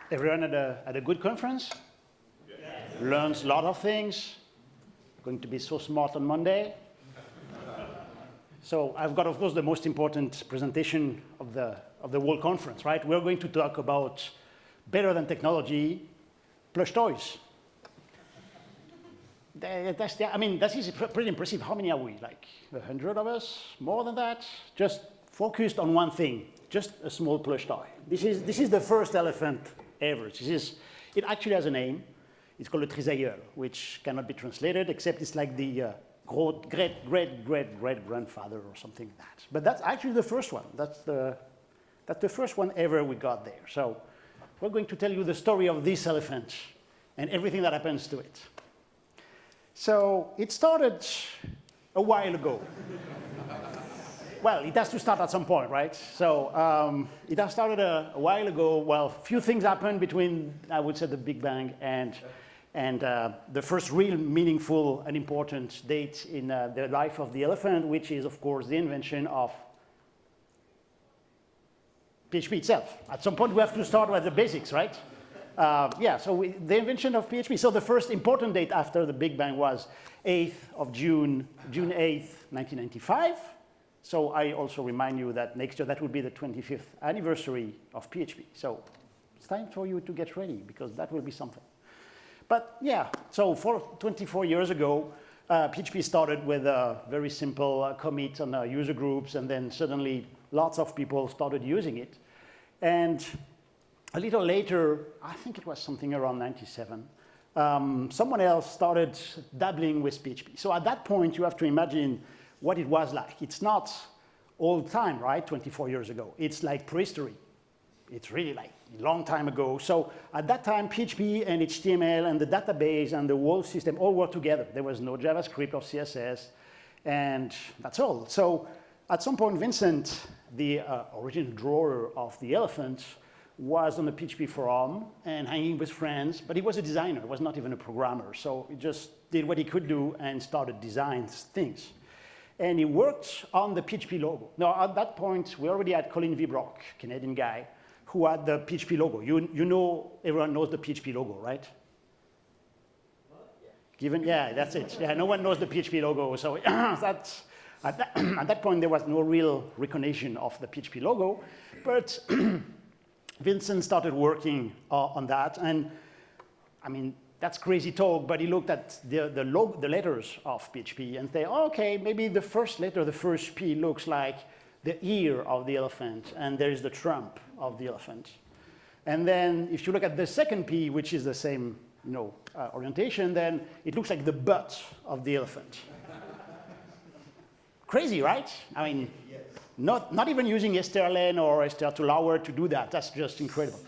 Everyone at a good conference? Yes. Learns a lot of things. Going to be so smart on Monday. So I've got, of course, the most important presentation of the whole conference, right? We're going to talk about better than technology, plush toys. That is pretty impressive. How many are we? Like 100 of us? More than that? Just focused on one thing, just a small plush toy. This is the first elephant ever. It actually has a name. It's called a trisailleur, which cannot be translated, except it's like the great-great-great-great-grandfather or something like that. But that's actually the first one. That's the first one ever we got there. So we're going to tell you the story of this elephant and everything that happens to it. So it started a while ago. Well, it has to start at some point, right? So it has started a while ago. Well, few things happened between, I would say, the Big Bang and the first real meaningful and important date in the life of the elephant, which is, of course, the invention of PHP itself. At some point, we have to start with the basics, right? The invention of PHP. So the first important date after the Big Bang was 8th of June 8th, 1995. So I also remind you that next year, that will be the 25th anniversary of PHP. So it's time for you to get ready, because that will be something. But yeah, so 24 years ago, PHP started with a very simple commit on user groups, and then suddenly lots of people started using it. And a little later, I think it was something around 97, someone else started dabbling with PHP. So at that point, you have to imagine what it was like. It's not old time, right, 24 years ago. It's like prehistory. It's really like a long time ago. So at that time, PHP and HTML and the database and the whole system all worked together. There was no JavaScript or CSS, and that's all. So at some point, Vincent, the original drawer of the elephant, was on the PHP forum and hanging with friends, but he was a designer. He was not even a programmer. So he just did what he could do and started designing things. And he worked on the PHP logo. Now, at that point, we already had Colin V. Brock, Canadian guy, who had the PHP logo. You know, everyone knows the PHP logo, right? Yeah, that's it. Yeah, no one knows the PHP logo. So at that point, there was no real recognition of the PHP logo. But Vincent started working on that. And I mean, that's crazy talk, but he looked at the letters of PHP and said, oh, okay, maybe the first letter, the first P, looks like the ear of the elephant, and there is the trump of the elephant. And then if you look at the second P, which is the same orientation, then it looks like the butt of the elephant. Crazy, right? I mean, yes. Not even using strlen or str2lower to do that. That's just incredible.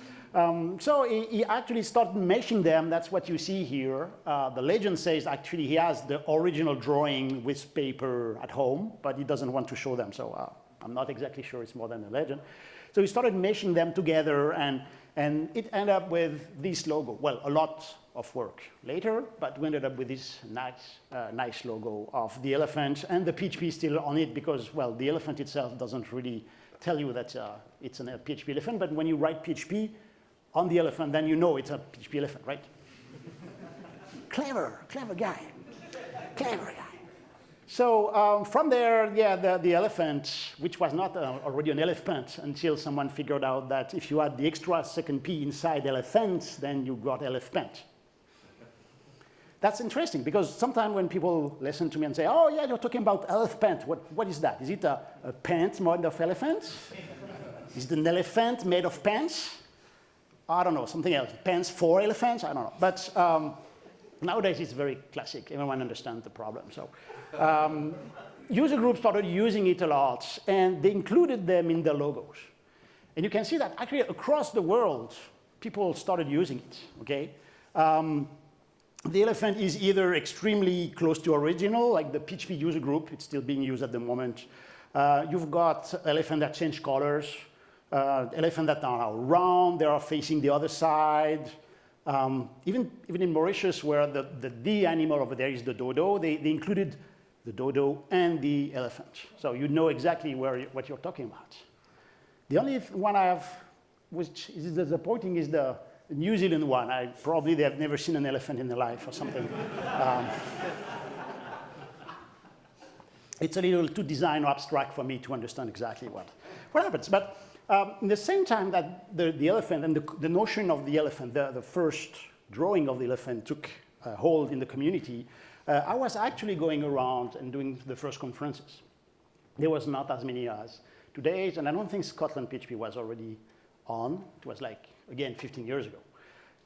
So he actually started meshing them. That's what you see here. The legend says actually he has the original drawing with paper at home, but he doesn't want to show them. So I'm not exactly sure it's more than a legend. So he started meshing them together, and it ended up with this logo. Well, a lot of work later, but we ended up with this nice logo of the elephant, and the PHP is still on it because, well, the elephant itself doesn't really tell you that it's a PHP elephant, but when you write PHP on the elephant, then you know it's a PHP elephant, right? clever guy. So from there, yeah, the elephant, which was not already an ElePHPant until someone figured out that if you add the extra second P inside elephant, then you got ElePHPant. That's interesting, because sometimes when people listen to me and say, oh, yeah, you're talking about ElePHPant, what is that? Is it a pant made of elephants? Is it an elephant made of pants? I don't know, something else. Pants for elephants? I don't know. But nowadays, it's very classic. Everyone understands the problem. So user groups started using it a lot, and they included them in their logos. And you can see that actually across the world, people started using it, okay? The elephant is either extremely close to original, like the PHP user group. It's still being used at the moment. You've got elephant that change colors, elephant that are now round, they are facing the other side. Even in Mauritius, where the animal over there is the dodo, they included the dodo and the elephant. So you know exactly what you're talking about. The only one I have, which is disappointing, is the New Zealand one. Probably they have never seen an elephant in their life or something. It's a little too design or abstract for me to understand exactly what happens. But in the same time that the elephant and the notion of the elephant, the first drawing of the elephant took hold in the community, I was actually going around and doing the first conferences. There was not as many as today, and I don't think ScotlandPHP was already on. It was like, again, 15 years ago.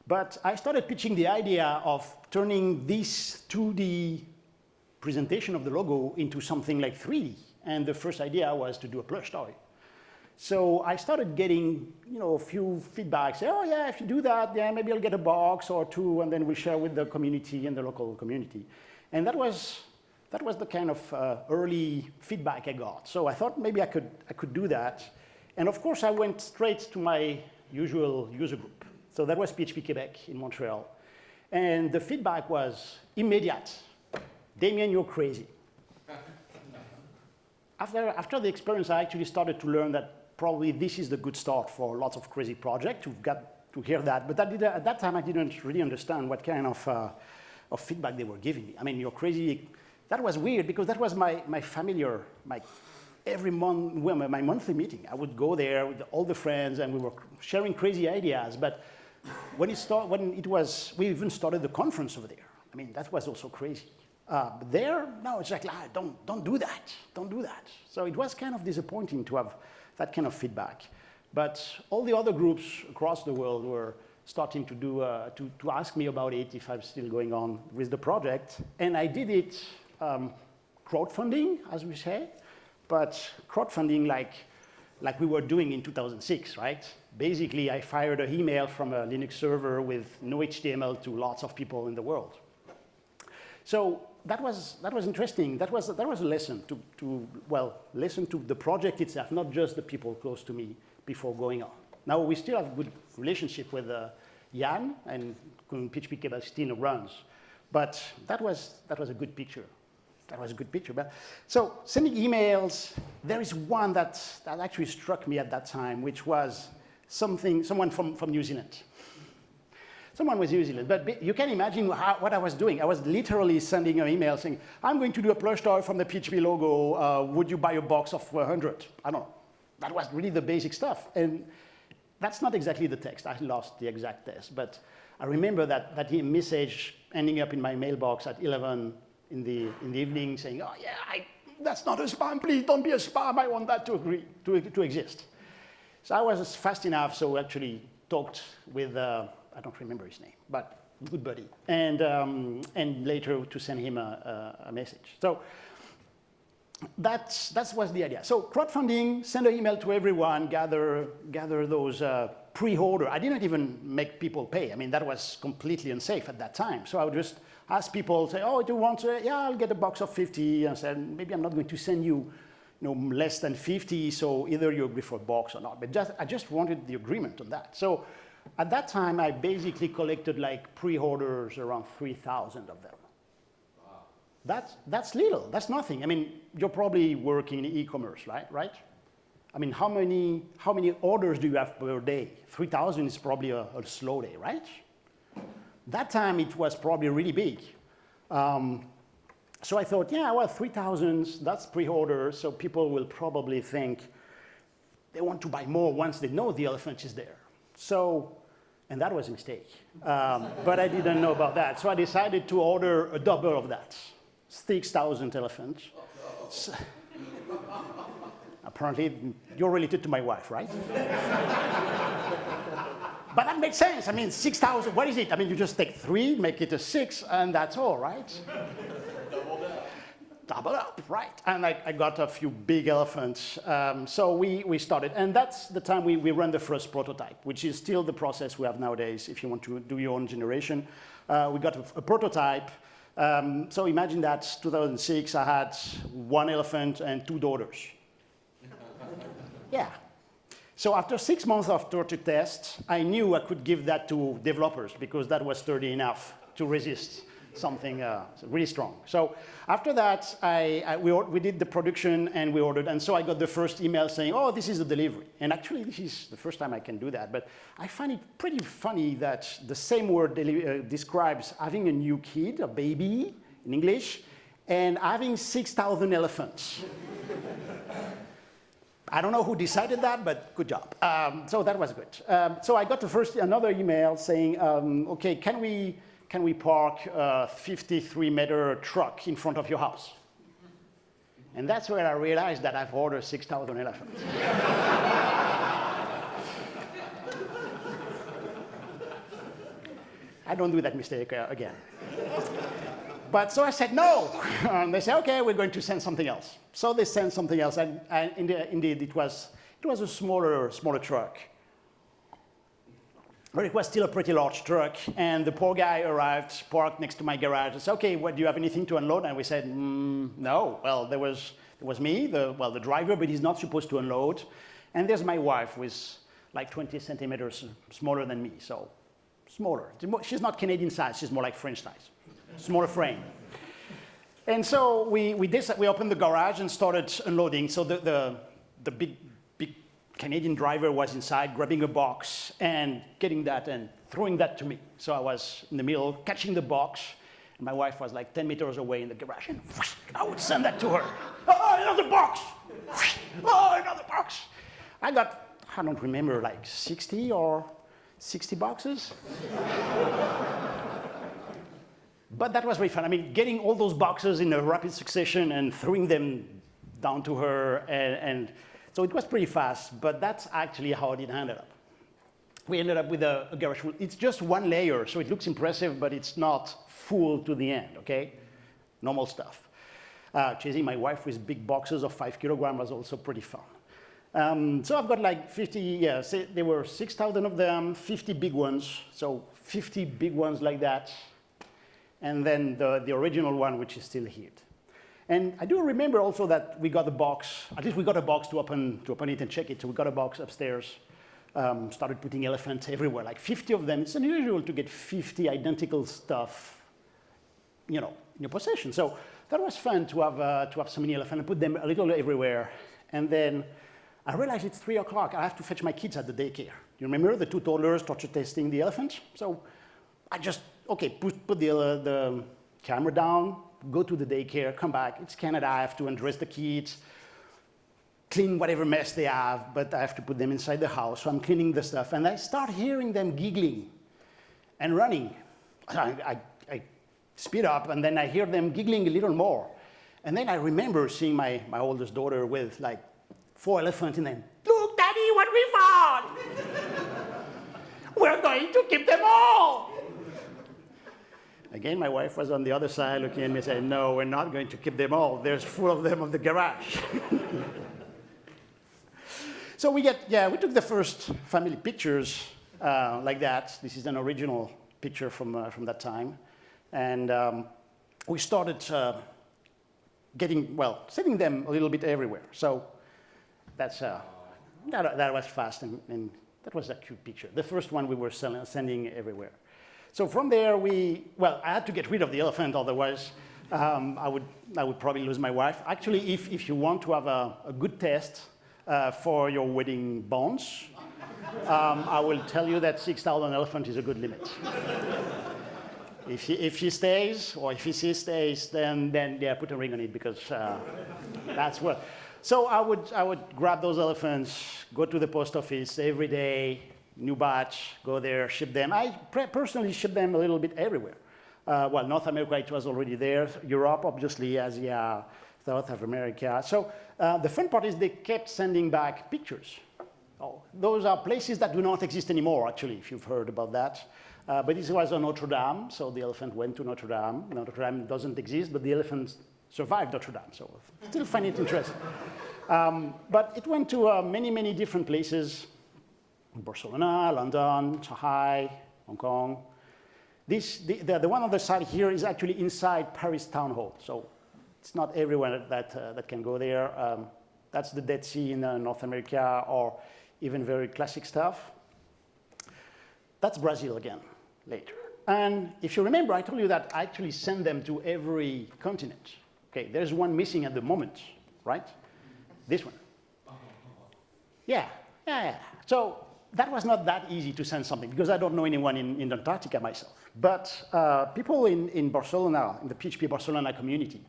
But I started pitching the idea of turning this 2D presentation of the logo into something like 3D. And the first idea was to do a plush toy. So I started getting, a few feedbacks. Say, oh yeah, if you do that, yeah, maybe I'll get a box or two, and then we'll share with the community and the local community. And that was the kind of early feedback I got. So I thought maybe I could do that. And of course, I went straight to my usual user group. So that was PHP Quebec in Montreal. And the feedback was immediate. Damien, you're crazy. After the experience, I actually started to learn that probably this is the good start for lots of crazy projects. You've got to hear that. But at that time, I didn't really understand what kind of feedback they were giving me. I mean, you're crazy. That was weird because that was my every month, well, my monthly meeting. I would go there with all the friends and we were sharing crazy ideas. But we even started the conference over there. I mean, that was also crazy. But there, no, it's like, don't do that. Don't do that. So it was kind of disappointing to have that kind of feedback. But all the other groups across the world were starting to do to ask me about it if I'm still going on with the project. And I did it crowdfunding, as we say, but crowdfunding like we were doing in 2006, right? Basically, I fired an email from a Linux server with no HTML to lots of people in the world. So that was interesting. That was a lesson to listen to the project itself, not just the people close to me before going on. Now we still have a good relationship with Jan, and PHP Quebec still runs. But that was a good picture. That was a good picture. But so sending emails, there is one that actually struck me at that time, which was someone from New Zealand. Someone was New Zealand, but you can imagine what I was doing. I was literally sending an email saying, I'm going to do a plush toy from the PHP logo. Would you buy a box of 100? I don't know. That was really the basic stuff. And that's not exactly the text. I lost the exact text. But I remember that message ending up in my mailbox at 11 in the evening saying, oh, yeah, that's not a spam. Please don't be a spam. I want that to exist. So I was fast enough, so actually talked with I don't remember his name, but good buddy, and later to send him a message. So that was the idea. So crowdfunding, send an email to everyone, gather those pre-order. I didn't even make people pay. I mean, that was completely unsafe at that time. So I would just ask people, say, oh, do you want to? Yeah, I'll get a box of 50. And said, maybe I'm not going to send you, less than 50. So either you agree for a box or not. But I just wanted the agreement on that. So at that time, I basically collected like pre-orders around 3,000 of them. Wow. That's little. That's nothing. I mean, you're probably working in e-commerce, right? I mean, how many orders do you have per day? 3,000 is probably a slow day, right? That time, it was probably really big. So I thought, yeah, well, 3,000, that's pre-order, so people will probably think they want to buy more once they know the elephant is there. So, and that was a mistake. But I didn't know about that. So I decided to order a double of that, 6,000 elephants. So, apparently, you're related to my wife, right? But that makes sense. I mean, 6,000, what is it? I mean, you just take 3, make it a 6, and that's all, right? Double up, right? And I got a few big elephants. So we started. And that's the time we ran the first prototype, which is still the process we have nowadays if you want to do your own generation. We got a prototype. So imagine that 2006, I had 1 elephant and 2 daughters. Yeah. So after 6 months of torture tests, I knew I could give that to developers because that was sturdy enough to resist something really strong. So after that, we did the production and we ordered, and so I got the first email saying, oh, this is the delivery. And actually, this is the first time I can do that, but I find it pretty funny that the same word describes having a new kid, a baby in English, and having 6,000 elephants. I don't know who decided that, but good job. So that was good. So I got another email saying, okay, can we park a 53-meter truck in front of your house? And that's where I realized that I've ordered 6,000 elephants. I don't do that mistake again. But so I said no. They said, okay, we're going to send something else. So they sent something else, and indeed it was a smaller truck. But it was still a pretty large truck, and the poor guy arrived, parked next to my garage, and said, okay, do you have anything to unload? And we said, no. Well, there was me, the driver, but he's not supposed to unload. And there's my wife, who is like 20 centimeters smaller than me, so smaller. She's not Canadian size, she's more like French size. Smaller frame. And so we opened the garage and started unloading. So the big Canadian driver was inside grabbing a box and getting that and throwing that to me. So I was in the middle catching the box, and my wife was like 10 meters away in the garage, and I would send that to her. Oh, another box! Oh, another box! I don't remember, like 60 boxes. But that was very fun. I mean, getting all those boxes in a rapid succession and throwing them down to her, and so it was pretty fast, but that's actually how it ended up. We ended up with a garage. It's just one layer, so it looks impressive, but it's not full to the end, okay? Normal stuff. Chasing my wife with big boxes of 5 kilograms was also pretty fun. So I've got like 50, there were 6,000 of them, 50 big ones, so 50 big ones like that. And then the original one, which is still here. And I do remember also that we got a box, at least we got a box to open it and check it. So we got a box upstairs, started putting elephants everywhere, like 50 of them. It's unusual to get 50 identical stuff, in your possession. So that was fun to have so many elephants and put them a little everywhere. And then I realized it's 3 o'clock. I have to fetch my kids at the daycare. You remember the 2 toddlers torture testing the elephants? So I just, okay, put the camera down, go to the daycare, come back. It's Canada, I have to undress the kids, clean whatever mess they have, but I have to put them inside the house. So I'm cleaning the stuff, and I start hearing them giggling and running. I speed up, and then I hear them giggling a little more. And then I remember seeing my oldest daughter with like 4 elephants, and then, look, Daddy, what we found! We're going to keep them all! Again, my wife was on the other side looking at me and saying, no, we're not going to keep them all. There's 4 of them in the garage. So we took the first family pictures like that. This is an original picture from that time. And we started sending them a little bit everywhere. So that was fast, and that was a cute picture. The first one we were sending everywhere. So from there, I had to get rid of the elephant, otherwise I would probably lose my wife. Actually, if you want to have a good test for your wedding bonds, I will tell you that 6,000 elephant is a good limit. If she stays, or if he stays, then put a ring on it, because that's what. So I would grab those elephants, go to the post office every day, new batch, go there, ship them. I personally ship them a little bit everywhere. North America, it was already there. Europe, obviously, Asia, South of America. So the fun part is they kept sending back pictures. Oh, those are places that do not exist anymore, actually, if you've heard about that. But this was on Notre Dame, so the elephant went to Notre Dame. Notre Dame doesn't exist, but the elephants survived Notre Dame, so I still find it interesting. But it went to many, many different places. Barcelona, London, Shanghai, Hong Kong. The one on the side here is actually inside Paris Town Hall, so it's not everyone that can go there. That's the Dead Sea in North America, or even very classic stuff. That's Brazil again, later. And if you remember, I told you that I actually send them to every continent. Okay, there's one missing at the moment, right? This one. Yeah. So that was not that easy to send something because I don't know anyone in Antarctica myself. But people in Barcelona, in the PHP Barcelona community,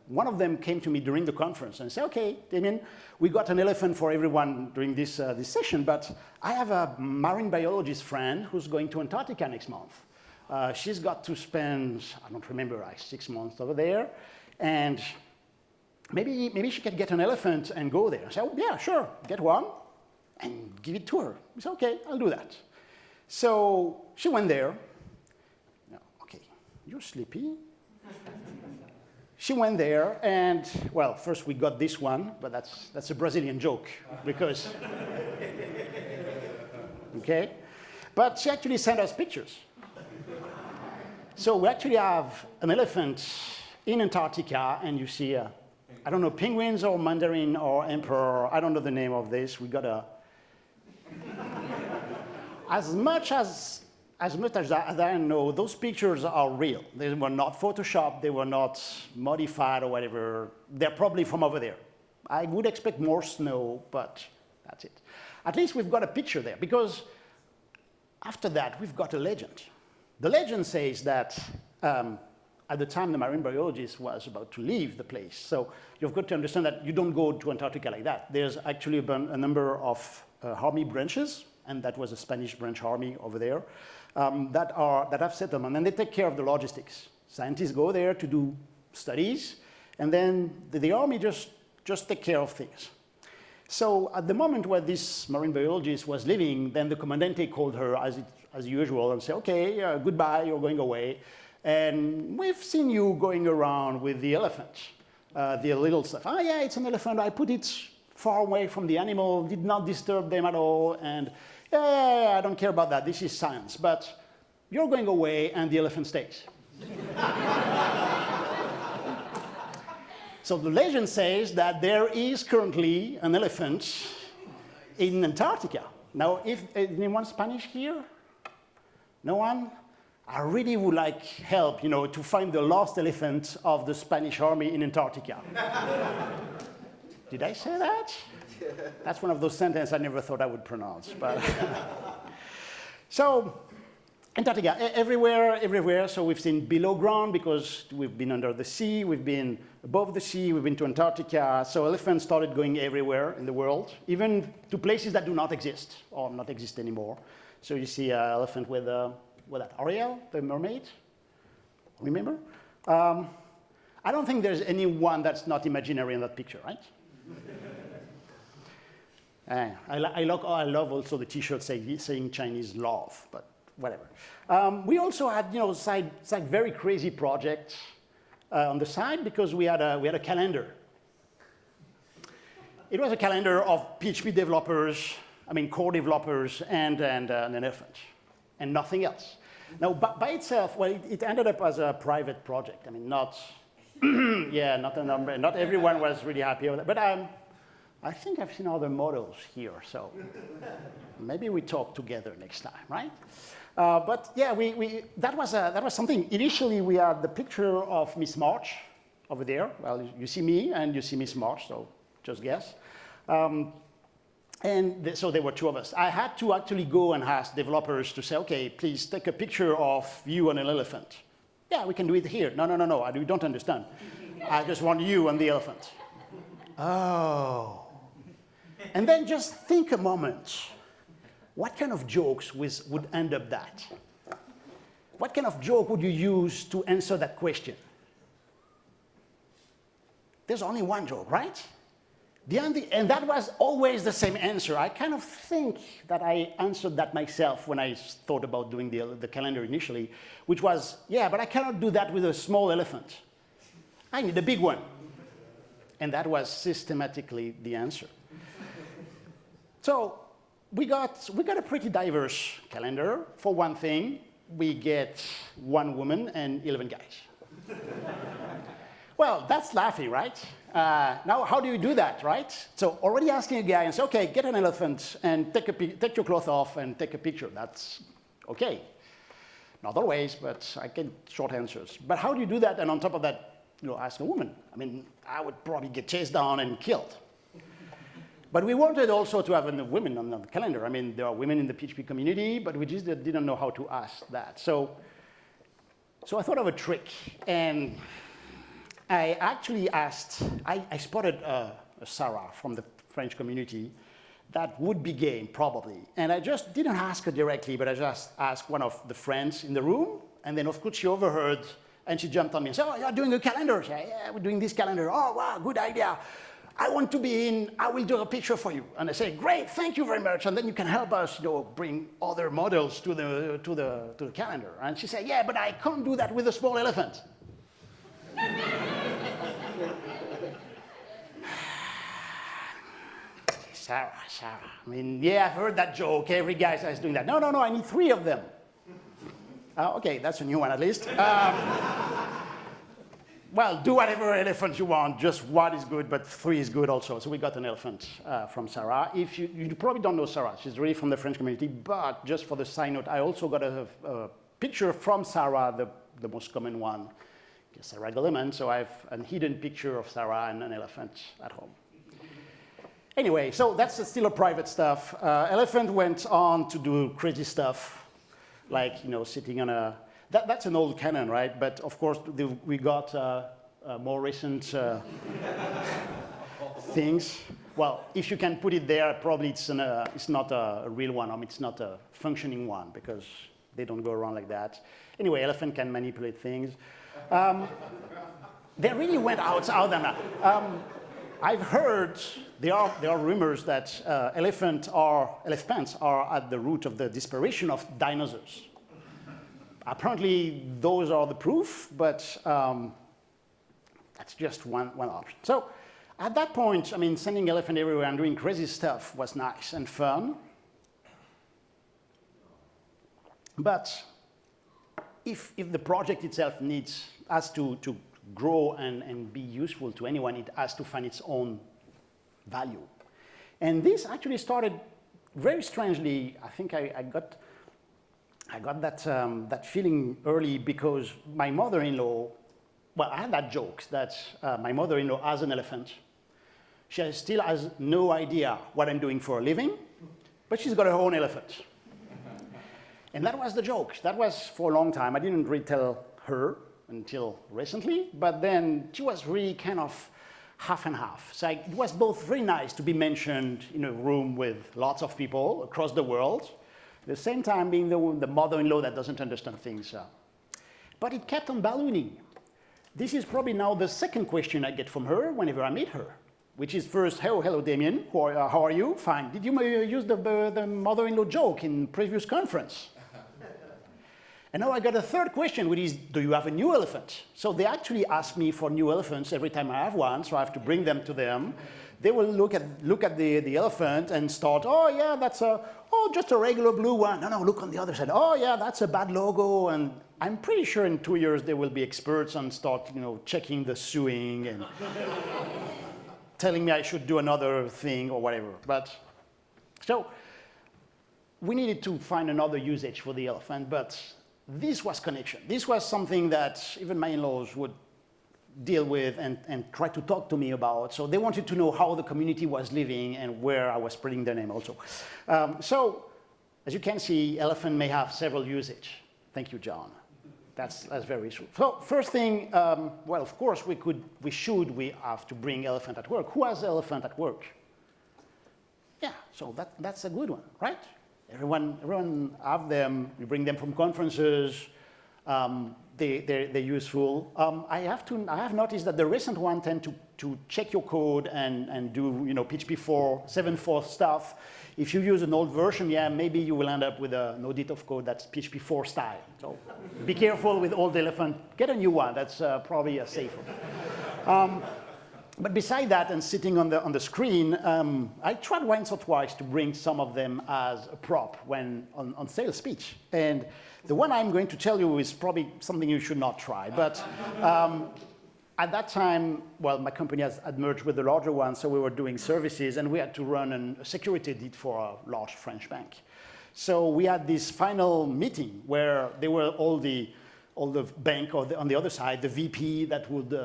one of them came to me during the conference and said, okay, Damien, we got an elephant for everyone during this session, but I have a marine biologist friend who's going to Antarctica next month. She's got to spend, I don't remember, like 6 months over there, and maybe she can get an elephant and go there. I said, oh, yeah, sure, get one and give it to her. I said, okay, I'll do that. So she went there. No, okay, you're sleepy. She went there, and, well, first we got this one, but that's a Brazilian joke, because, okay? But she actually sent us pictures. So we actually have an elephant in Antarctica, and you see, I don't know, penguins or mandarin or emperor, I don't know the name of this. We got as much as I know, those pictures are real. They were not photoshopped, they were not modified or whatever. They're probably from over there. I would expect more snow, but that's it. At least we've got a picture there, because after that, we've got a legend. The legend says that at the time the marine biologist was about to leave the place. So you've got to understand that you don't go to Antarctica like that. There's actually a number of army branches, and that was a Spanish branch army over there, that have settlement, and they take care of the logistics. Scientists go there to do studies, and then the army just take care of things. So at the moment where this marine biologist was leaving, then the commandante called her as usual and said, okay, goodbye, you're going away. And we've seen you going around with the elephant, the little stuff. Oh yeah, it's an elephant, I put it far away from the animal, did not disturb them at all, and yeah, I don't care about that, this is science. But you're going away and the elephant stays. So the legend says that there is currently an elephant in Antarctica. Now, if anyone Spanish here? No one? I really would like help, to find the lost elephant of the Spanish army in Antarctica. Did I say that? That's one of those sentences I never thought I would pronounce. But so, Antarctica, everywhere. So we've seen below ground because we've been under the sea, we've been above the sea, we've been to Antarctica. So elephants started going everywhere in the world, even to places that do not exist or not exist anymore. So you see an elephant with that Ariel, the mermaid. Remember? I don't think there's anyone that's not imaginary in that picture, right? I love also the T-shirt saying Chinese love, but whatever. We also had, side very crazy projects on the side because we had a calendar. It was a calendar of PHP developers, core developers, and an elephant, and nothing else. Now, by itself, well, it ended up as a private project. Not everyone was really happy with it, but I think I've seen other models here, so maybe we talk together next time, right? But yeah, that was something. Initially, we had the picture of Miss March over there. Well, you see me and you see Miss March, so just guess. So there were two of us. I had to actually go and ask developers to say, okay, please take a picture of you and an elephant. Yeah, we can do it here. No, you don't understand. I just want you and the elephant. Oh. And then just think a moment. What kind of jokes would end up that? What kind of joke would you use to answer that question? There's only one joke, right? And that was always the same answer. I kind of think that I answered that myself when I thought about doing the calendar initially, which was, yeah, but I cannot do that with a small elephant. I need a big one. And that was systematically the answer. So we got a pretty diverse calendar. For one thing, we get one woman and 11 guys. Well, that's laughy, right? Now, how do you do that, right? So already asking a guy and say, okay, get an elephant and take your clothes off and take a picture. That's okay. Not always, but I get short answers. But how do you do that? And on top of that, ask a woman. I mean, I would probably get chased down and killed. But we wanted also to have women on the calendar. I mean, there are women in the PHP community, but we just didn't know how to ask that. So I thought of a trick, and I actually asked, I spotted a Sarah from the French community that would be game, probably. And I just didn't ask her directly, but I just asked one of the friends in the room, and then of course she overheard, and she jumped on me and said, oh, you're doing a calendar? Yeah, we're doing this calendar. Oh, wow, good idea. I want to be in, I will do a picture for you. And I say, great, thank you very much. And then you can help us, bring other models to the calendar. And she said, yeah, but I can't do that with a small elephant. Sarah. I mean, yeah, I've heard that joke. Every guy is doing that. No, I need 3 of them. Okay, that's a new one at least. Well, do whatever elephant you want. Just 1 is good, but 3 is good also. So we got an elephant from Sarah. If you probably don't know Sarah. She's really from the French community. But just for the side note, I also got a picture from Sarah, the most common one. Sarah Goleman. So I have a hidden picture of Sarah and an elephant at home. Anyway, so that's still a private stuff. Elephant went on to do crazy stuff, like sitting on a. That's an old canon, right? But of course, we got more recent things. Well, if you can put it there, probably it's not a real one. I mean, it's not a functioning one because they don't go around like that. Anyway, elephant can manipulate things. They really went outside them. I've heard there are rumors that ElePHPants are at the root of the disappearance of dinosaurs. Apparently, those are the proof, but that's just one option. So at that point, I mean, sending elephant everywhere and doing crazy stuff was nice and fun. But if the project itself has to grow and be useful to anyone, it has to find its own value. And this actually started very strangely. I think I got that feeling early because my mother-in-law, well, I had that joke that my mother-in-law has an elephant. She still has no idea what I'm doing for a living, but she's got her own elephant. And that was the joke. That was for a long time. I didn't really tell her until recently, but then she was really kind of half and half. So it was both very nice to be mentioned in a room with lots of people across the world, at the same time being the mother-in-law that doesn't understand things. But it kept on ballooning. This is probably now the second question I get from her whenever I meet her, which is first, hello Damien, how are you? Fine. Did you use the mother-in-law joke in previous conference? And now I got a third question, which is, do you have a new elephant? So they actually ask me for new elephants every time I have one, so I have to bring them to them. They will look at the elephant and start, oh yeah, that's just a regular blue one. No, look on the other side. Oh yeah, that's a bad logo. And I'm pretty sure in 2 years they will be experts and start, checking the sewing and telling me I should do another thing or whatever. But so we needed to find another usage for the elephant, but this was connection. This was something that even my in-laws would deal with and try to talk to me about. So they wanted to know how the community was living and where I was spreading their name also. So as you can see, elephant may have several usage. Thank you, John. That's very true. So first thing, well, of course, we have to bring elephant at work. Who has elephant at work? Yeah, so that's a good one, right? Everyone have them. You bring them from conferences. They're useful. I have noticed that the recent one tend to check your code and do PHP 7.4 stuff. If you use an old version, yeah, maybe you will end up with an audit of code that's PHP 4 style. So be careful with old elephant. Get a new one. That's probably a safer. But beside that, and sitting on the screen, I tried once or twice to bring some of them as a prop when on sales speech. And the one I'm going to tell you is probably something you should not try. But at that time, well, my company had merged with a larger one, so we were doing services, and we had to run a security audit for a large French bank. So we had this final meeting where there were all the bank on the other side, the VP that would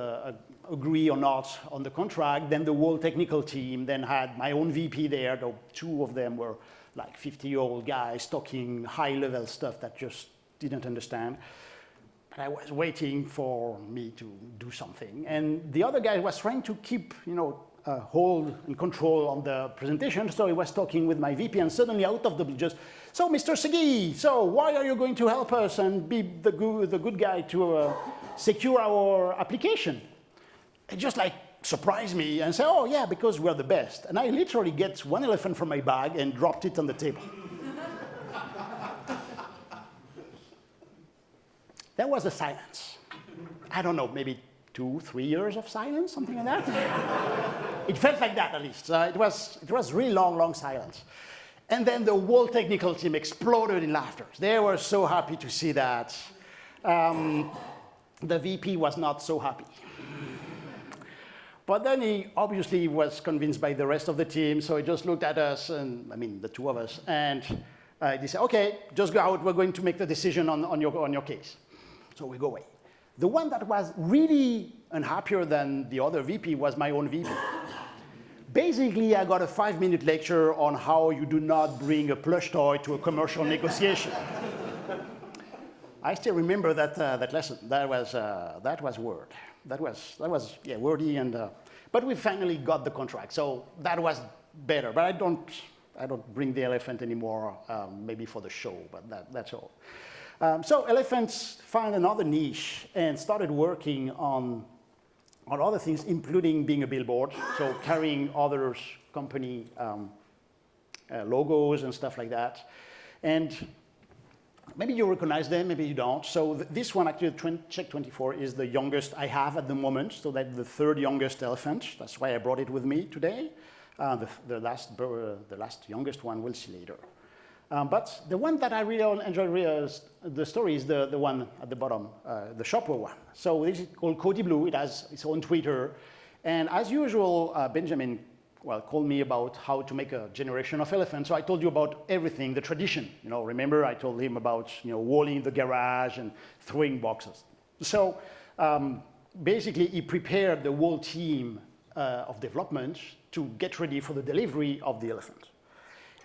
agree or not on the contract, then the whole technical team, then had my own VP there, though two of them were like 50-year-old guys talking high-level stuff that just didn't understand. But I was waiting for me to do something. And the other guy was trying to keep, hold and control on the presentation. So he was talking with my VP, and suddenly out of the blue, just, so Mr. Seguy, so why are you going to help us and be the good guy to secure our application? It just like surprised me and said, oh yeah, because we're the best. And I literally get one elephant from my bag and dropped it on the table. There was a silence. I don't know, maybe 2-3 years of silence, something like that. It felt like that, at least. It was really long silence. And then the whole technical team exploded in laughter. They were so happy to see that. The VP was not so happy. But then he obviously was convinced by the rest of the team, so he just looked at us, and I mean, the two of us, and he said, okay, just go out, we're going to make the decision on your case. So we go away. The one that was really unhappier than the other VP was my own VP. Basically, I got a 5-minute lecture on how you do not bring a plush toy to a commercial negotiation. I still remember that lesson. That was word. That was yeah, wordy, and but we finally got the contract, so that was better. But I don't bring the elephant anymore, maybe for the show, but that's all. So ElePHPant found another niche and started working on other things, including being a billboard, so carrying others' company logos and stuff like that. And maybe you recognize them, maybe you don't. So this one, actually, Check24, is the youngest I have at the moment, so that's the third youngest elephant. That's why I brought it with me today. The last youngest one we'll see later. But the one that I really enjoy the story is the one at the bottom, the shopware one. So this is called Cody Blue. It has its own Twitter. And as usual, Benjamin called me about how to make a generation of elephants. So I told you about everything, the tradition. Remember I told him about walling the garage and throwing boxes. So basically he prepared the whole team of development to get ready for the delivery of the elephant.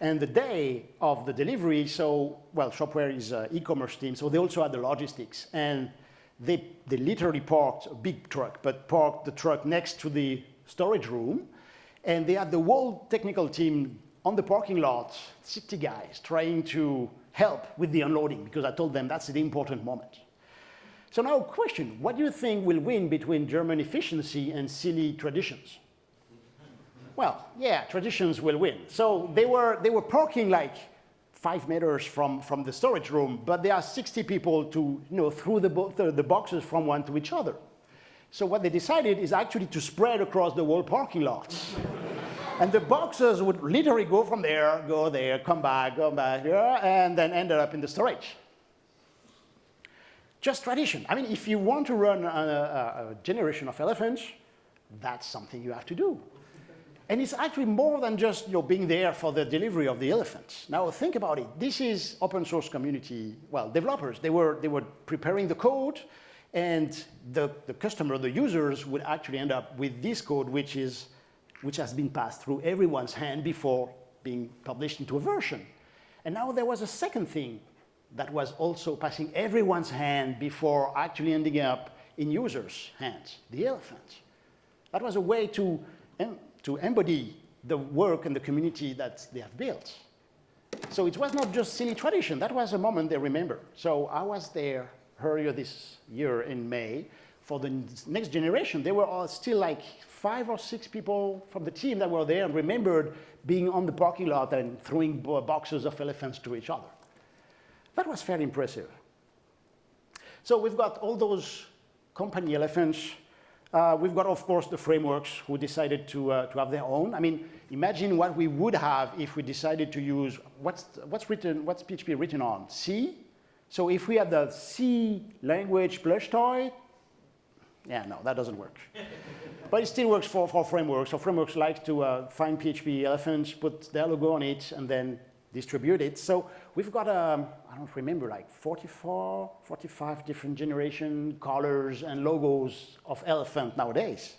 And the day of the delivery, Shopware is an e-commerce team, so they also had the logistics. And they literally parked a big truck, but parked the truck next to the storage room. And they had the whole technical team on the parking lot, 60 guys, trying to help with the unloading, because I told them that's the important moment. So now question, what do you think will win between German efficiency and silly traditions? Well, yeah, traditions will win. So they were parking like 5 meters from the storage room, but there are 60 people to throw the boxes from one to each other. So what they decided is actually to spread across the whole parking lot. And the boxes would literally go from there, go there, come back, here, and then ended up in the storage. Just tradition. I mean, if you want to run a generation of elephants, that's something you have to do. And it's actually more than just being there for the delivery of the elephants. Now think about it. This is open source community, developers. They were preparing the code, and the customer, the users, would actually end up with this code, which has been passed through everyone's hand before being published into a version. And now there was a second thing that was also passing everyone's hand before actually ending up in users' hands, the elephant. That was a way to embody the work and the community that they have built. So it was not just silly tradition. That was a moment they remember. So I was there earlier this year in May for the next generation. There were all still like 5 or 6 people from the team that were there and remembered being on the parking lot and throwing boxes of elephants to each other. That was fairly impressive. So we've got all those company elephants. We've got, of course, the frameworks who decided to have their own. I mean, imagine what we would have if we decided to use, what's PHP written on? C? So if we had the C language plush toy, yeah, no, that doesn't work. But it still works for frameworks. So frameworks like to find PHP elephants, put their logo on it, and then distribute it. So we've got, I don't remember, like 44, 45 different generation, colors, and logos of ElePHPant nowadays,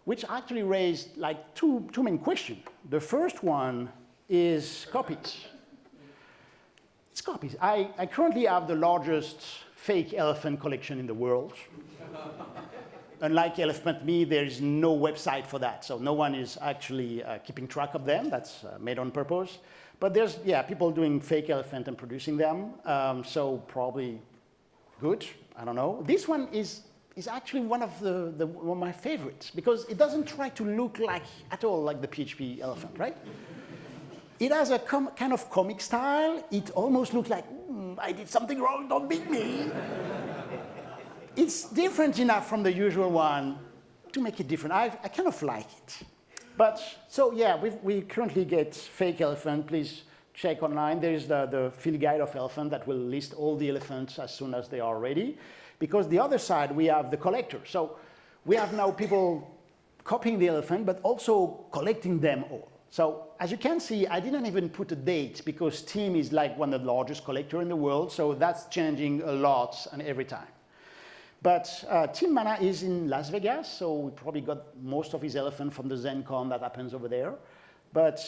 which actually raised like two main questions. The first one is copies. It's copies. I currently have the largest fake elephant collection in the world. Unlike ElePHPant.me, there is no website for that, so no one is actually keeping track of them. That's made on purpose. But there's, yeah, people doing fake elephant and producing them, so probably good, I don't know. This one is actually one of my favorites, because it doesn't try to look like, at all like the PHP elephant, right? It has a kind of comic style. It almost looks like, I did something wrong, don't beat me. It's different enough from the usual one to make it different. I kind of like it. But, so yeah, we currently get fake elephant. Please check online. There's the field guide of elephant that will list all the elephants as soon as they are ready. Because the other side, we have the collector. So we have now people copying the elephant, but also collecting them all. So as you can see, I didn't even put a date, because Tim is like one of the largest collectors in the world. So that's changing a lot and every time. But Tim Mana is in Las Vegas, so we probably got most of his elephant from the ZenCon that happens over there. But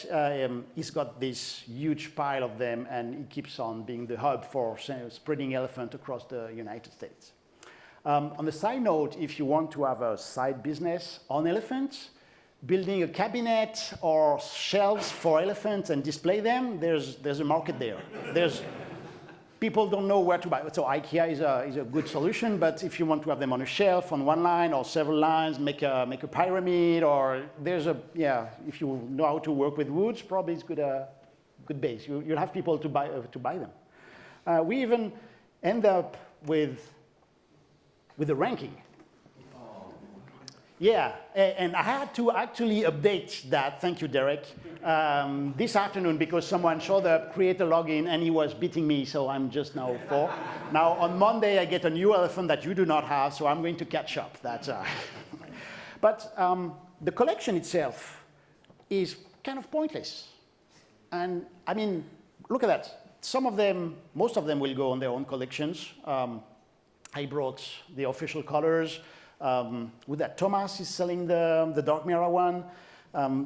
he's got this huge pile of them, and he keeps on being the hub for spreading elephant across the United States. On the side note, if you want to have a side business on elephants, building a cabinet or shelves for elephants and display them, there's a market there. People don't know where to buy. So IKEA is a good solution, but if you want to have them on a shelf, on one line or several lines, make a pyramid, or if you know how to work with woods, probably it's good base. You'll have people to buy them. We even end up with a ranking. Yeah, and I had to actually update that, thank you, Derek, this afternoon, because someone showed up, create a login, and he was beating me, so I'm just now 4. Now, on Monday, I get a new elephant that you do not have, so I'm going to catch up. But the collection itself is kind of pointless. And, I mean, look at that. Some of them, most of them will go on their own collections. I brought the official colors. With that, Thomas is selling the Dark Mirror one.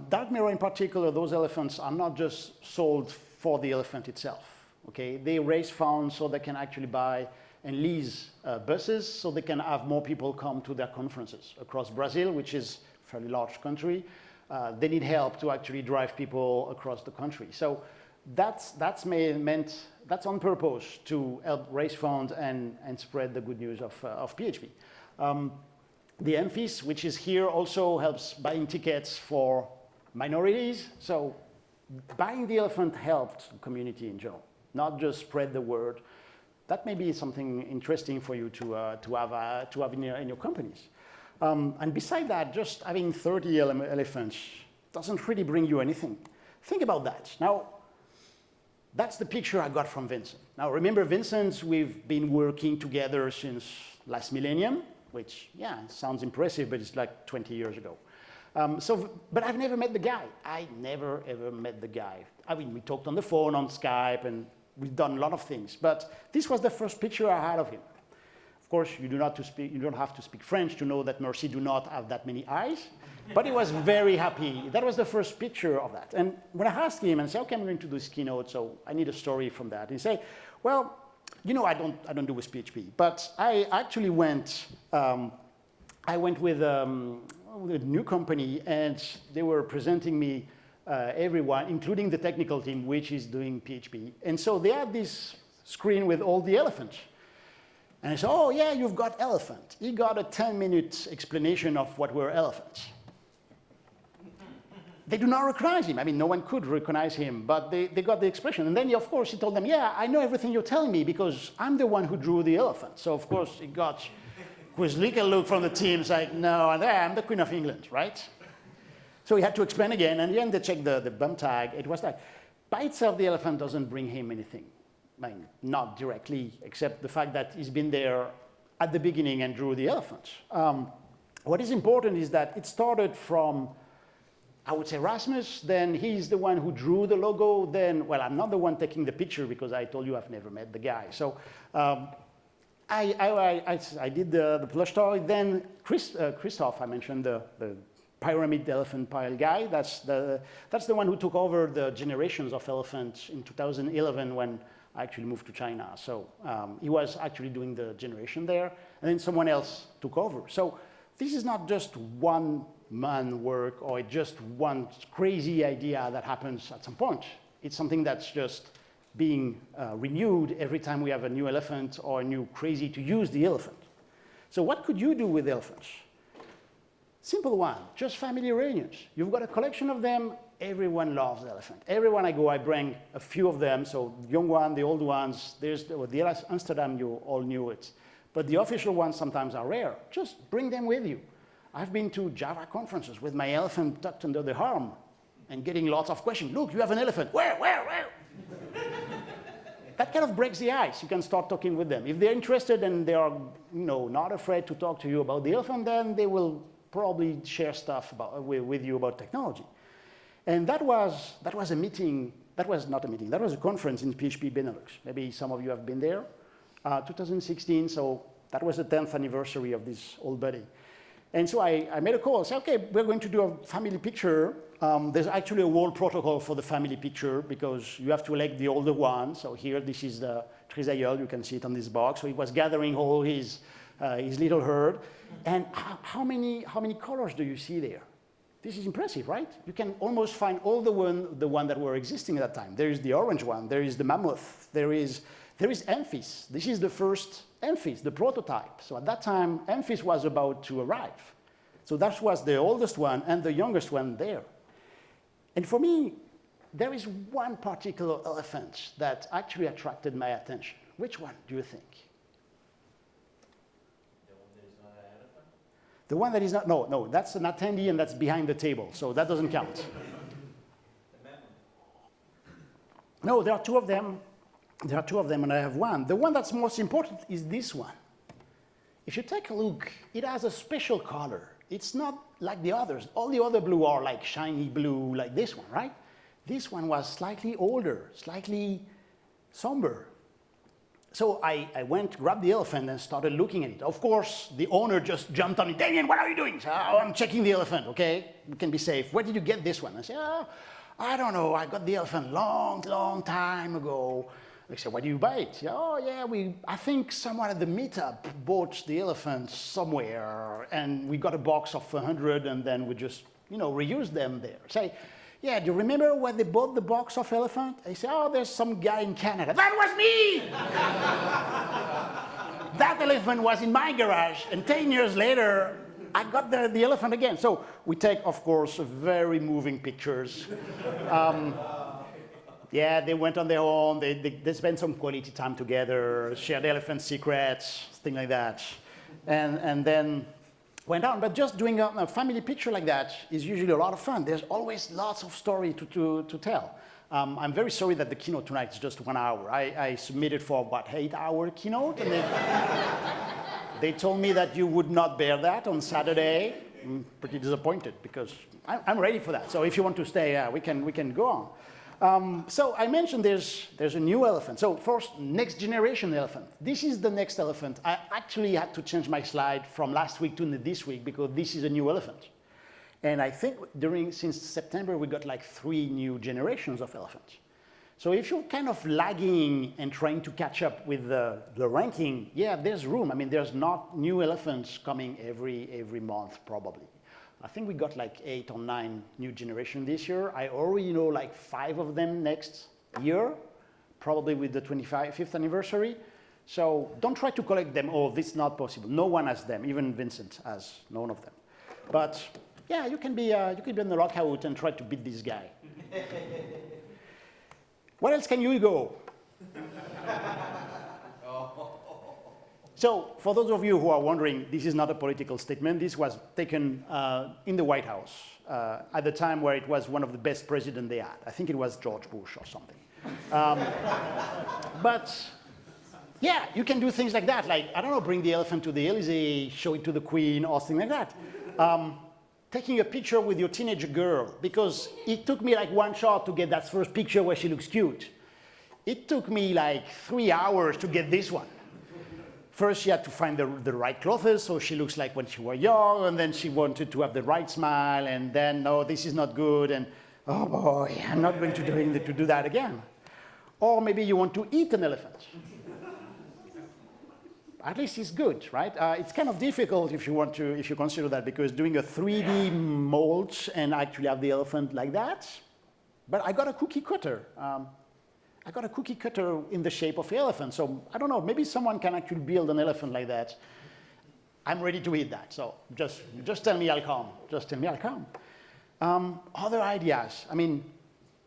Dark Mirror in particular, those elephants are not just sold for the elephant itself. Okay, they raise funds so they can actually buy and lease buses, so they can have more people come to their conferences across Brazil, which is a fairly large country. They need help to actually drive people across the country. So that's on purpose to help raise funds and spread the good news of PHP. The Memphis, which is here, also helps buying tickets for minorities. So buying the elephant helped the community in general, not just spread the word. That may be something interesting for you to have in your companies. And beside that, just having 30 elephants doesn't really bring you anything. Think about that. Now, that's the picture I got from Vincent. Now, remember Vincent, we've been working together since last millennium, which, yeah, sounds impressive, but it's like 20 years ago. But I've never met the guy. I never, ever met the guy. I mean, we talked on the phone, on Skype, and we've done a lot of things. But this was the first picture I had of him. Of course, you don't have to speak French to know that Mercy do not have that many eyes. But he was very happy. That was the first picture of that. And when I asked him and said, okay, I'm going to do this keynote, so I need a story from that. And he said, well, you know, I don't do with PHP, but I actually went with a new company, and they were presenting me everyone, including the technical team, which is doing PHP. And so they had this screen with all the elephants. And I said, oh, yeah, you've got elephant. He got a 10-minute explanation of what were elephants. They do not recognize him. I mean, no one could recognize him, but they got the expression. And then, of course, he told them, yeah, I know everything you're telling me because I'm the one who drew the elephant. So, of course, he got quizzical look from the team, like, no, I'm the Queen of England, right? So he had to explain again, and then they checked the bump tag. It was like, by itself, the elephant doesn't bring him anything. I mean, not directly, except the fact that he's been there at the beginning and drew the elephant. What is important is that it started from I would say Rasmus, then he's the one who drew the logo. Then, well, I'm not the one taking the picture because I told you I've never met the guy. So I did the plush toy. Then Christoph, I mentioned the pyramid elephant pile guy. That's the one who took over the generations of elephants in 2011 when I actually moved to China. So he was actually doing the generation there, and then someone else took over. So this is not just one man work or just one crazy idea that happens at some point. It's something that's just being renewed every time we have a new elephant or a new crazy to use the elephant. So what could you do with elephants? Simple one, just family reunions. You've got a collection of them, everyone loves elephant. Everyone I go, I bring a few of them, so the young one, the old ones, there's the Amsterdam, you all knew it. But the official ones sometimes are rare. Just bring them with you. I've been to Java conferences with my elephant tucked under the arm and getting lots of questions. Look, you have an elephant. Where? That kind of breaks the ice. You can start talking with them. If they're interested and they are not afraid to talk to you about the elephant, then they will probably share stuff with you about technology. And that was a meeting. That was not a meeting. That was a conference in PHP Benelux. Maybe some of you have been there. 2016, so that was the 10th anniversary of this old buddy. And so I made a call. I said, okay, we're going to do a family picture. There's actually a whole protocol for the family picture because you have to elect the older one. So here, this is the Trisaïeul. You can see it on this box. So he was gathering all his little herd. And how many colors do you see there? This is impressive, right? You can almost find all the one that were existing at that time. There is the orange one. There is the mammoth. There is Amphis. This is the first Amphis, the prototype. So at that time, Amphis was about to arrive. So that was the oldest one and the youngest one there. And for me, there is one particular elephant that actually attracted my attention. Which one do you think? The one that is not, no, that's an attendee and that's behind the table, so that doesn't count. No, there are two of them. There are two of them and I have one. The one that's most important is this one. If you take a look, it has a special color. It's not like the others. All the other blue are like shiny blue, like this one, right? This one was slightly older, slightly somber. So I went, grabbed the elephant and started looking at it. Of course, the owner just jumped on it. Damien, what are you doing? So, I'm checking the elephant, okay? You can be safe. Where did you get this one? I said, I don't know. I got the elephant long time ago. They said, why do you buy it? I think someone at the meetup bought the elephant somewhere, and we got a box of 100, and then we just, reused them there. Say, do you remember when they bought the box of elephant? I say, there's some guy in Canada. That was me! That elephant was in my garage, and 10 years later, I got the elephant again. So we take, of course, very moving pictures. They went on their own. They spent some quality time together, shared elephant secrets, things like that. And then went on. But just doing a family picture like that is usually a lot of fun. There's always lots of story to tell. I'm very sorry that the keynote tonight is just 1 hour. I submitted for about 8-hour keynote, and they told me that you would not bear that on Saturday. I'm pretty disappointed because I'm ready for that. So if you want to stay, we can go on. So I mentioned there's a new elephant. So first, next generation elephant. This is the next elephant. I actually had to change my slide from last week to this week because this is a new elephant. And I think since September, we got like 3 new generations of elephants. So if you're kind of lagging and trying to catch up with the ranking, there's room. I mean, there's not new elephants coming every month, probably. I think we got like 8 or 9 new generation this year. I already know like 5 of them next year, probably with the 25th anniversary. So don't try to collect them. This is not possible. No one has them. Even Vincent has none of them. But you can be on the lookout and try to beat this guy. Where else can you go? So for those of you who are wondering, this is not a political statement. This was taken in the White House at the time where it was one of the best presidents they had. I think it was George Bush or something. But you can do things like that. Like, I don't know, bring the elephant to the Elysee, show it to the Queen or something like that. taking a picture with your teenage girl, because it took me like one shot to get that first picture where she looks cute. It took me like 3 hours to get this one. First, she had to find the right clothes, so she looks like when she was young, and then she wanted to have the right smile, and then, no, this is not good, and oh boy, I'm not going to do that again. Or maybe you want to eat an elephant. At least it's good, right? It's kind of difficult if you consider that, because doing a 3D mold and actually have the elephant like that. But I got a cookie cutter. I got a cookie cutter in the shape of an elephant. So I don't know, maybe someone can actually build an elephant like that. I'm ready to eat that. So just tell me I'll come. Just tell me I'll come. Other ideas. I mean,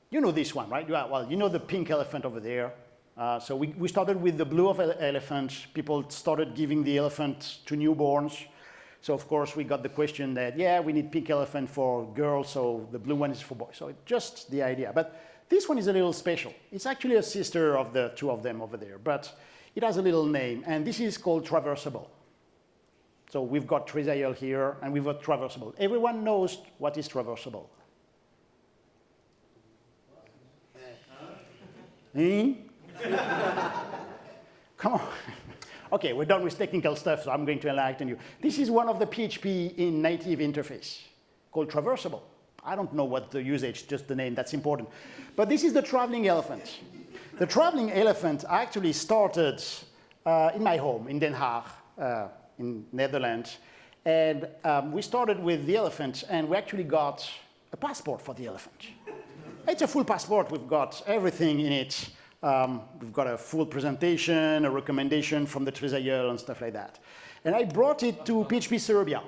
you know this one, right? Well, you know the pink elephant over there. So we started with the blue of elephant. People started giving the elephant to newborns. So of course we got the question that, yeah, we need pink elephant for girls, so the blue one is for boys. So it's just the idea. But this one is a little special. It's actually a sister of the two of them over there, but it has a little name, and this is called traversable. So we've got trisail here, and we've got traversable. Everyone knows what is traversable. Come on. Okay, we're done with technical stuff, so I'm going to enlighten you. This is one of the PHP in native interface called traversable. I don't know what the usage, just the name, that's important. But this is the traveling elephant. The traveling elephant actually started in my home, in Den Haag, in Netherlands. And we started with the elephant, and we actually got a passport for the elephant. It's a full passport. We've got everything in it. We've got a full presentation, a recommendation from the trisail and stuff like that. And I brought it to PHP Serbia.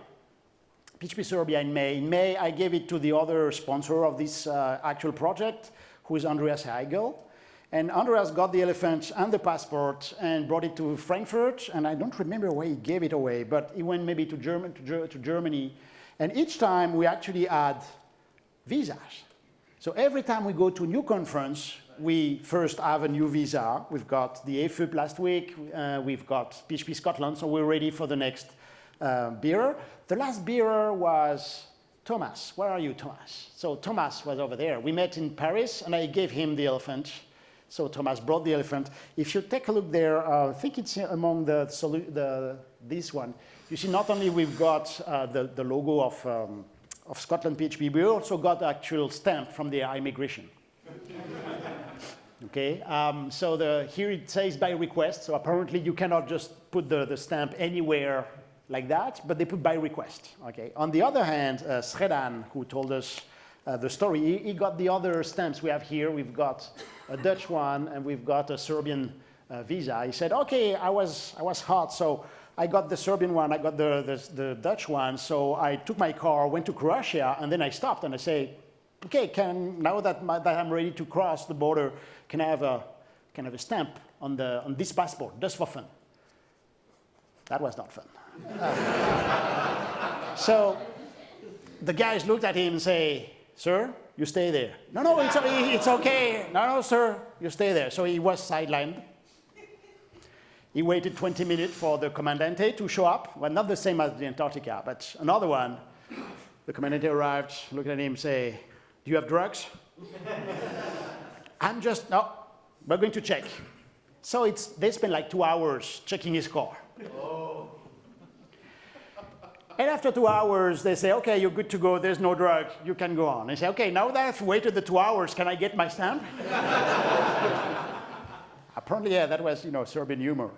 PHP Serbia in May. In May, I gave it to the other sponsor of this actual project, who is Andreas Heigl. And Andreas got the elephant and the passport and brought it to Frankfurt. And I don't remember where he gave it away, but he went maybe to Germany. And each time we actually add visas. So every time we go to a new conference, we first have a new visa. We've got the ElePHPant last week. We've got PHP Scotland, so we're ready for the next bearer. The last bearer was Thomas. Where are you, Thomas? So Thomas was over there. We met in Paris, and I gave him the elephant. So Thomas brought the elephant. If you take a look there, I think it's among this one. You see, not only we've got the logo of ScotlandPHP, we also got the actual stamp from the immigration. Okay, so here it says by request. So apparently you cannot just put the stamp anywhere like that, but they put by request. Okay. On the other hand, Sredan, who told us the story, he got the other stamps we have here. We've got a Dutch one, and we've got a Serbian visa. He said, okay, I was hot, so I got the Serbian one, I got the Dutch one, so I took my car, went to Croatia, and then I stopped, and I say, okay, now that I'm ready to cross the border, can I have a stamp on this passport, just for fun? That was not fun. So the guys looked at him and say, sir, you stay there. No, it's okay. No, sir, you stay there. So he was sidelined. He waited 20 minutes for the Commandante to show up. Well, not the same as the Antarctica, but another one. The Commandante arrived, looked at him, say, do you have drugs? No, we're going to check. So they spent like 2 hours checking his car. Oh. And after 2 hours, they say, okay, you're good to go, there's no drug, you can go on. They say, okay, now that I've waited the 2 hours, can I get my stamp? Apparently, yeah, that was, Serbian humor.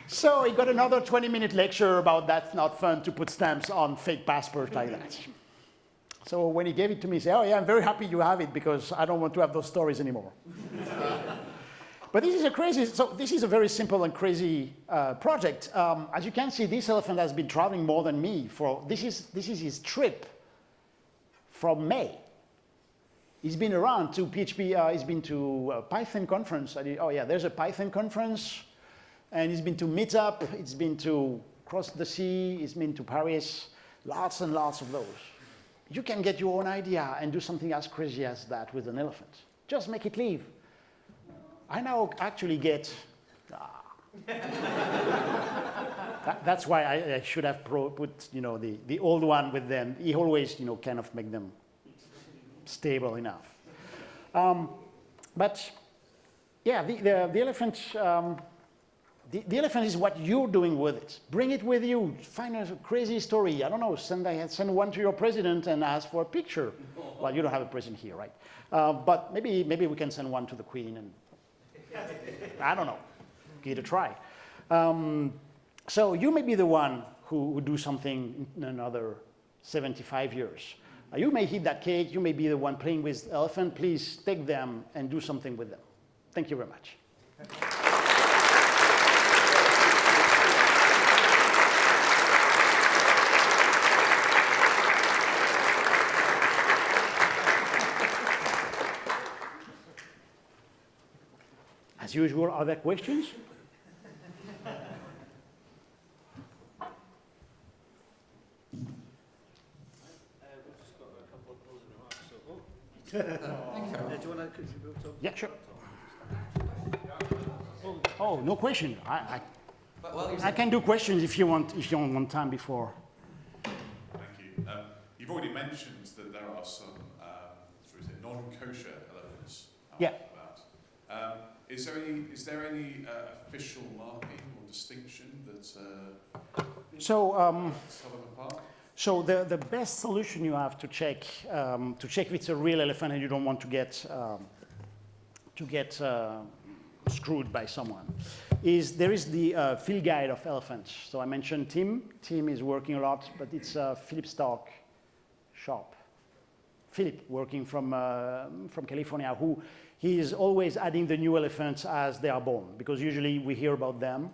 So he got another 20-minute lecture about that's not fun to put stamps on fake passports like that. So when he gave it to me, he said, oh yeah, I'm very happy you have it because I don't want to have those stories anymore. But this is a very simple and crazy project. As you can see, this elephant has been traveling more than me this is his trip from May. He's been around to PHP, he's been to a Python conference. There's a Python conference. And he's been to Meetup, he's been to Cross the Sea, he's been to Paris, lots and lots of those. You can get your own idea and do something as crazy as that with an elephant. Just make it leave. I now actually get, That's why I should have put, you know, the old one with them. He always, you know, kind of make them stable enough. But yeah, the elephant. The elephant is what you're doing with it. Bring it with you. Find a crazy story. I don't know. Send one to your president and ask for a picture. Well, you don't have a president here, right? But maybe we can send one to the Queen, and I don't know. Give it a try. So you may be the one who would do something in another 75 years. You may eat that cake. You may be the one playing with elephant. Please take them and do something with them. Thank you very much. As usual, are there questions? We've just got a couple of closing remarks. So, do you want to? Yeah, sure. Oh, no question. I can do questions if you want time before. Thank you. You've already mentioned that there are some non-kosher elephants out Yeah. about. Is there any official marking or distinction that So tell them apart? So the best solution you have to check if it's a real elephant and you don't want to get screwed by someone is there is the field guide of elephants. So I mentioned Tim. Tim is working a lot, but it's Philip Stark shop. Philip working from California, who he is always adding the new elephants as they are born, because usually we hear about them.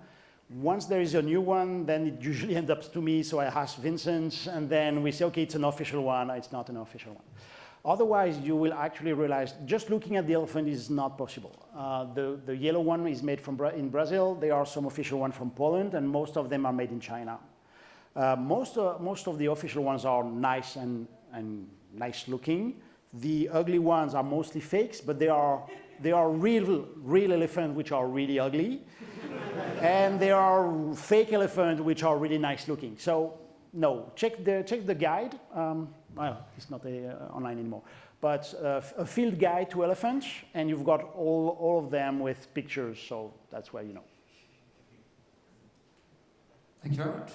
Once there is a new one, then it usually ends up to me, so I ask Vincent, and then we say, okay, it's an official one, it's not an official one. Otherwise, you will actually realize just looking at the elephant is not possible. The yellow one is made in Brazil. There are some official ones from Poland, and most of them are made in China. Most of the official ones are nice and nice looking. The ugly ones are mostly fakes, but they are real elephants which are really ugly, and there are fake elephants which are really nice looking. So no, check the guide. Well, it's not online anymore, but a field guide to elephants, and you've got all of them with pictures. So that's where you know. Thank you very much.